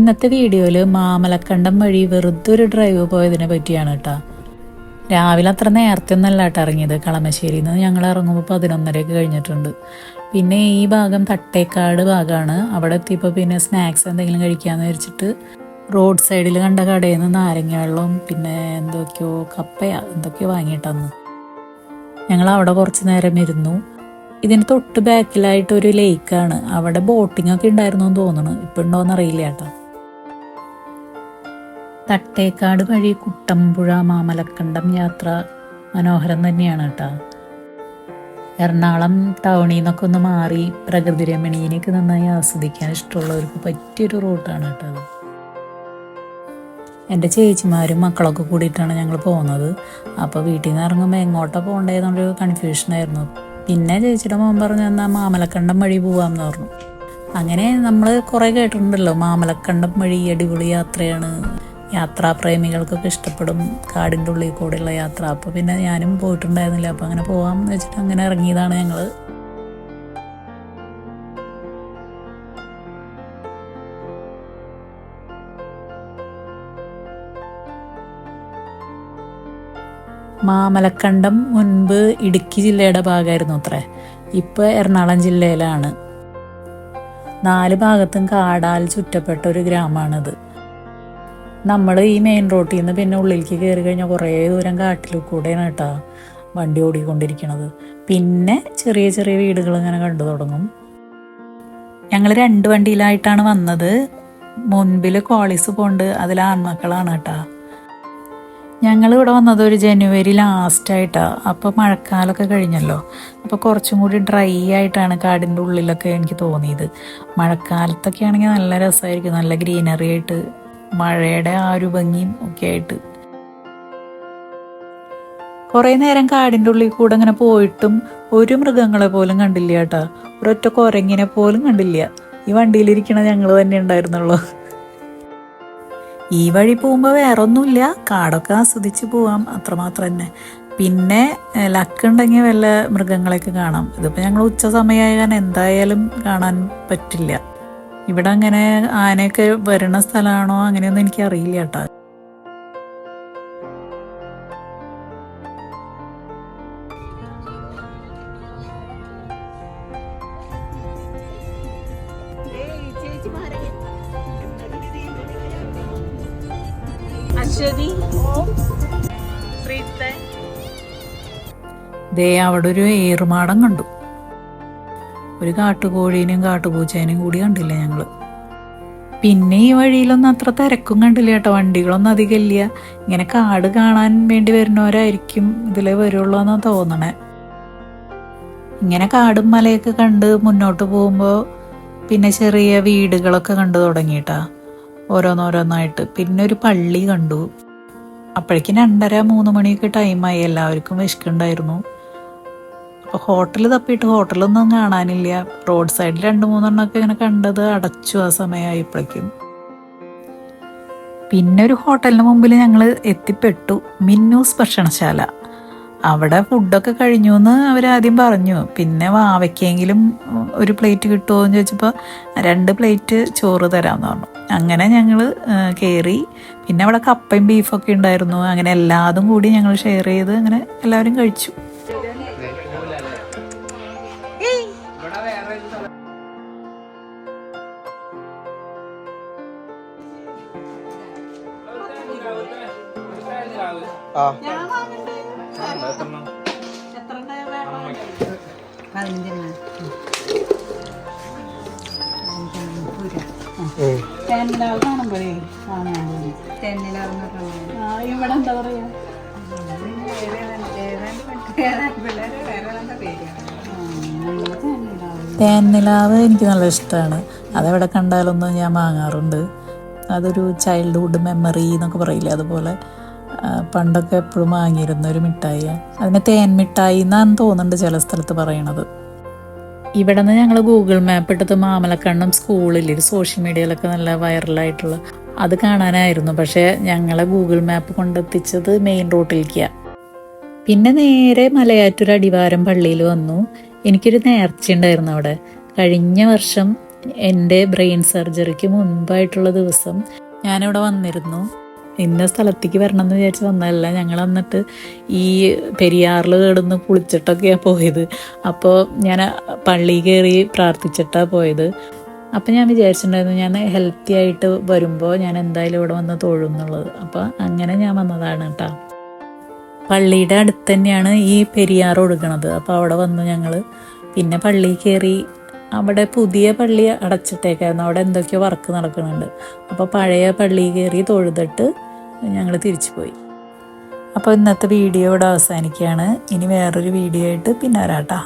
ഇന്നത്തെ വീഡിയോയിൽ മാമലക്കണ്ടം വഴി വെറുതെ ഒരു ഡ്രൈവ് പോയതിനെ പറ്റിയാണ് കേട്ടോ. രാവിലെ അത്ര നേരത്തെ ഒന്നല്ല കേട്ടോ ഇറങ്ങിയത്. കളമശ്ശേരിയിൽ നിന്ന് ഞങ്ങൾ ഇറങ്ങുമ്പോൾ 11:30 കഴിഞ്ഞിട്ടുണ്ട്. പിന്നെ ഈ ഭാഗം തട്ടേക്കാട് ഭാഗമാണ്. അവിടെ എത്തിയപ്പോൾ പിന്നെ സ്നാക്സ് എന്തെങ്കിലും കഴിക്കാമെന്ന് വിചാരിച്ചിട്ട് റോഡ് സൈഡിൽ കണ്ട കടയിൽ നിന്ന് നാരങ്ങ വെള്ളവും പിന്നെ എന്തൊക്കെയോ വാങ്ങിയിട്ടന്ന് ഞങ്ങൾ അവിടെ കുറച്ച് നേരം ഇരുന്നു. ഇതിന് തൊട്ട് ബാക്കിലായിട്ട് ഒരു ലേക്കാണ്. അവിടെ ബോട്ടിംഗ് ഒക്കെ ഉണ്ടായിരുന്നു എന്ന് തോന്നുന്നു. ഇപ്പം ഉണ്ടോയെന്ന് അറിയില്ല കേട്ടോ. തട്ടേക്കാട് വഴി കുട്ടമ്പുഴ മാമലക്കണ്ടം യാത്ര മനോഹരം തന്നെയാണ് കേട്ടോ. എറണാകുളം ടൗണിൽ നിന്നൊക്കെ ഒന്ന് മാറി പ്രകൃതി രമണീയനൊക്കെ നന്നായി ആസ്വദിക്കാൻ ഇഷ്ടമുള്ളവർക്ക് പറ്റിയൊരു റൂട്ടാണ് കേട്ടോ അത്. എൻ്റെ ചേച്ചിമാരും മക്കളൊക്കെ കൂടിയിട്ടാണ് ഞങ്ങൾ പോകുന്നത്. അപ്പോൾ വീട്ടിൽ നിന്ന് ഇറങ്ങുമ്പോൾ എങ്ങോട്ടാണ് പോകേണ്ടതെന്നൊരു കൺഫ്യൂഷനായിരുന്നു. പിന്നെ ചേച്ചിയുടെ മോൻ പറഞ്ഞു എന്നാൽ മാമലക്കണ്ടം വഴി പോവാമെന്ന് പറഞ്ഞു. അങ്ങനെ നമ്മൾ കുറേ കേട്ടിട്ടുണ്ടല്ലോ, മാമലക്കണ്ടം വഴി അടിപൊളി യാത്രയാണ്, യാത്രാപ്രേമികൾക്കൊക്കെ ഇഷ്ടപ്പെടും, കാടിൻ്റെ ഉള്ളിൽ കൂടെയുള്ള യാത്ര. അപ്പോൾ പിന്നെ ഞാനും പോയിട്ടുണ്ടായിരുന്നില്ല. അപ്പോൾ അങ്ങനെ പോകാമെന്ന് വെച്ചിട്ട് അങ്ങനെ ഇറങ്ങിയതാണ് ഞങ്ങൾ. മാമലക്കണ്ടം മുൻപ് ഇടുക്കി ജില്ലയുടെ ഭാഗമായിരുന്നു അത്രേ. ഇപ്പോൾ എറണാകുളം ജില്ലയിലാണ്. 4 ഭാഗത്തും കാടാൽ ചുറ്റപ്പെട്ട ഒരു ഗ്രാമമാണിത്. നമ്മൾ ഈ മെയിൻ റോട്ടിൽ നിന്ന് പിന്നെ ഉള്ളിലേക്ക് കയറി കഴിഞ്ഞാൽ കുറേ ദൂരം കാട്ടിൽ കൂടെയാണ് കേട്ടോ വണ്ടി ഓടിക്കൊണ്ടിരിക്കണത്. പിന്നെ ചെറിയ ചെറിയ വീടുകൾ ഇങ്ങനെ കണ്ടു തുടങ്ങും. ഞങ്ങൾ 2 വണ്ടിയിലായിട്ടാണ് വന്നത്. മുൻപിൽ കോളീസ് പോണ്ട്, അതിൽ ആൺമക്കളാണ് കേട്ടോ. ഞങ്ങൾ ഇവിടെ വന്നത് ഒരു ജനുവരി ലാസ്റ്റായിട്ടാണ്. അപ്പോൾ മഴക്കാലമൊക്കെ കഴിഞ്ഞല്ലോ. അപ്പോൾ കുറച്ചും കൂടി ഡ്രൈ ആയിട്ടാണ് കാടിൻ്റെ ഉള്ളിലൊക്കെ എനിക്ക് തോന്നിയത്. മഴക്കാലത്തൊക്കെ ആണെങ്കിൽ നല്ല രസമായിരിക്കും, നല്ല ഗ്രീനറി ആയിട്ട്, മഴയുടെ ആ ഒരു ഭംഗിയും ഒക്കെ ആയിട്ട്. കുറേ നേരം കാടിൻ്റെ ഉള്ളിൽ കൂടെ അങ്ങനെ പോയിട്ടും ഒരു മൃഗങ്ങളെ പോലും കണ്ടില്ല കേട്ടോ. ഒരൊറ്റ കുരങ്ങിനെ പോലും കണ്ടില്ല. ഈ വണ്ടിയിലിരിക്കണ ഞങ്ങൾ തന്നെ ഉണ്ടായിരുന്നുള്ളൂ. ഈ വഴി പോകുമ്പോൾ വേറെ ഒന്നുമില്ല, കാടൊക്കെ ആസ്വദിച്ച് പോവാം, അത്രമാത്രം തന്നെ. പിന്നെ ലക്കുണ്ടെങ്കിൽ വല്ല മൃഗങ്ങളെയൊക്കെ കാണാം. ഇതിപ്പോൾ ഞങ്ങൾ ഉച്ച സമയമായ കാരണം എന്തായാലും കാണാൻ പറ്റില്ല. ഇവിടെ അങ്ങനെ ആനയൊക്കെ വരുന്ന സ്ഥലമാണോ അങ്ങനെയൊന്നും എനിക്കറിയില്ല കേട്ടോ. ദേ അവിടെ ഒരു ഏറുമാടം കണ്ടു. ഒരു കാട്ടുകോഴീനെയും കാട്ടുപൂച്ചേനെയും കൂടി കണ്ടില്ല ഞങ്ങൾ. പിന്നെ ഈ വഴിയിലൊന്നും അത്ര തിരക്കും കണ്ടില്ല കേട്ടോ. വണ്ടികളൊന്നും അധികം ഇല്ല. ഇങ്ങനെ കാട് കാണാൻ വേണ്ടി വരുന്നവരായിരിക്കും ഇതിലേ വരുള്ളൂ എന്നാണ് തോന്നണേ. ഇങ്ങനെ കാടും മലയൊക്കെ കണ്ട് മുന്നോട്ട് പോകുമ്പോൾ പിന്നെ ചെറിയ വീടുകളൊക്കെ കണ്ടു തുടങ്ങിയിട്ടാ ഓരോന്നോരോന്നായിട്ട്. പിന്നെ ഒരു പള്ളി കണ്ടു. അപ്പോഴേക്കും 2:30-3 മണിയൊക്കെ ടൈമായി. എല്ലാവർക്കും വിശക്കുണ്ടായിരുന്നു. അപ്പോൾ ഹോട്ടൽ തപ്പിയിട്ട് ഹോട്ടലൊന്നും കാണാനില്ല. റോഡ് സൈഡിൽ 2-3 എണ്ണമൊക്കെ ഇങ്ങനെ കണ്ടത് അടച്ചു ആ സമയമായപ്പോഴേക്കും. പിന്നെ ഒരു ഹോട്ടലിന് മുമ്പിൽ ഞങ്ങൾ എത്തിപ്പെട്ടു, മിന്നൂസ് ഭക്ഷണശാല. അവിടെ ഫുഡൊക്കെ കഴിഞ്ഞു എന്ന് അവരാദ്യം പറഞ്ഞു. പിന്നെ വാവയ്ക്കെങ്കിലും ഒരു പ്ലേറ്റ് കിട്ടുമോ എന്ന് ചോദിച്ചപ്പോൾ 2 പ്ലേറ്റ് ചോറ് തരാമെന്ന് പറഞ്ഞു. അങ്ങനെ ഞങ്ങൾ കയറി. പിന്നെ അവിടെ കപ്പയും ബീഫൊക്കെ ഉണ്ടായിരുന്നു. അങ്ങനെ എല്ലാതും കൂടി ഞങ്ങൾ ഷെയർ ചെയ്ത് അങ്ങനെ എല്ലാവരും കഴിച്ചു. കാണുമ്പോഴേ ഇവിടെ എന്താ പറയാ, തേൻനിലാവ് എനിക്ക് നല്ല ഇഷ്ടമാണ്. അതെവിടെ കണ്ടാലൊന്നും ഞാൻ വാങ്ങാറുണ്ട്. അതൊരു ചൈൽഡ്ഹുഡ് മെമ്മറി എന്നൊക്കെ പറയില്ലേ, അതുപോലെ പണ്ടൊക്കെ എപ്പോഴും വാങ്ങിയിരുന്ന ഒരു മിഠായിയാണ്. അതിന് തേൻ മിഠായി എന്നാണ് തോന്നുന്നുണ്ട് ചില സ്ഥലത്ത് പറയണത്. ഇവിടെ നിന്ന് ഞങ്ങൾ ഗൂഗിൾ മാപ്പ് എടുത്ത് മാമലക്കണ്ടം സ്കൂളിൽ സോഷ്യൽ മീഡിയയിലൊക്കെ നല്ല വൈറലായിട്ടുള്ള അത് കാണാനായിരുന്നു. പക്ഷേ ഞങ്ങളെ ഗൂഗിൾ മാപ്പ് കൊണ്ടെത്തിച്ചത് മെയിൻ റോട്ടിലേക്കാണ്. പിന്നെ നേരെ മലയാറ്റൂർ അടിവാരം പള്ളിയിൽ വന്നു. എനിക്കൊരു നേർച്ച ഉണ്ടായിരുന്നു അവിടെ. കഴിഞ്ഞ വർഷം എൻ്റെ ബ്രെയിൻ സർജറിക്ക് മുൻപായിട്ടുള്ള ദിവസം ഞാനിവിടെ വന്നിരുന്നു. ഇന്ന സ്ഥലത്തേക്ക് വരണം എന്ന് വിചാരിച്ച് വന്നതല്ല. ഞങ്ങൾ വന്നിട്ട് ഈ പെരിയാറിൽ കിടന്ന് കുളിച്ചിട്ടൊക്കെയാണ് പോയത്. അപ്പോൾ ഞാൻ പള്ളിയിൽ കയറി പ്രാർത്ഥിച്ചിട്ടാണ് പോയത്. അപ്പം ഞാൻ വിചാരിച്ചിട്ടുണ്ടായിരുന്നു ഞാൻ ഹെൽത്തി ആയിട്ട് വരുമ്പോൾ ഞാൻ എന്തായാലും ഇവിടെ വന്ന് തൊഴും എന്നുള്ളത്. അപ്പോൾ അങ്ങനെ ഞാൻ വന്നതാണ് കേട്ടോ. പള്ളിയുടെ അടുത്ത് തന്നെയാണ് ഈ പെരിയാർ ഒഴുകണത്. അപ്പോൾ അവിടെ വന്നു ഞങ്ങൾ. പിന്നെ പള്ളിയിൽ കയറി. അവിടെ പുതിയ പള്ളി അടച്ചിട്ടേക്കായിരുന്നു. അവിടെ എന്തൊക്കെയോ വർക്ക് നടക്കുന്നുണ്ട്. അപ്പോൾ പഴയ പള്ളിയിൽ കയറി തൊഴുതിട്ട് ഞങ്ങൾ തിരിച്ചു പോയി. അപ്പോൾ ഇന്നത്തെ വീഡിയോ ഇവിടെ അവസാനിക്കുകയാണ്. ഇനി വേറൊരു വീഡിയോ ആയിട്ട് പിന്നെ വരാം കേട്ടോ.